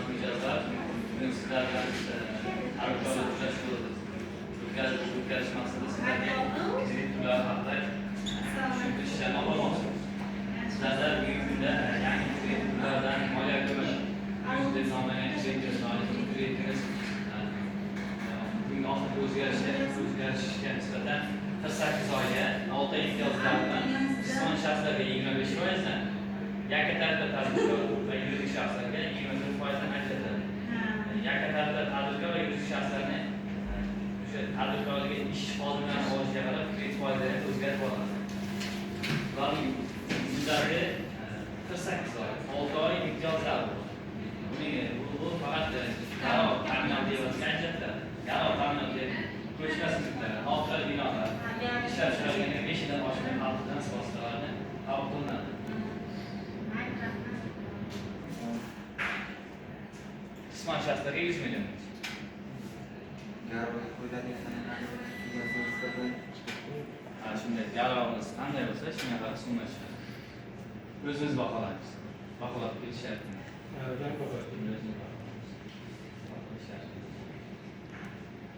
aziz mijozlar, bugun sizlar bilan tadbirkorlar o'tkazish maqsadida sizlarga kredit turlari haqida tushuntirishlarni olmoqchimiz. Sizlarda bugungi kunda yangi kredit turlaridan moliyaviy ko'mash deb nomlangan kreditimiz bugungi oxirgi o'zgarishga nisbatan 48 oyga 6 oy imtiyozlar bilan jismoniy shaxslarga 25%, dan yakka tartibda tadbirkor va yuridik shaxslarga 24% dan ajratiladi. Yakka tartibda tadbirkor va yuridik shaxslarni o'sha tadbirkorligi ish xodimlarini olishga qarab kredit foizlari o'zgarib boradi. Ularning muddati 48 oy, 6 oy imtiyozlar bor. Bu faqat garov ta'minoti evaziga ajratiladi. Garov ta'minoti ko'chmas-mulklar, xalqaro binolar ishlab chiqarilgan 5 yildan oshgan xalq transportlarini qabul qilinadi. Jismoniy shaxslarga 100 million. Garovga qo'yiladigan Shunday garovimiz qanday bo'lsa, shunga qarab summa chiqadi. O'zimiz baholaymiz. Baholab kelishyapti.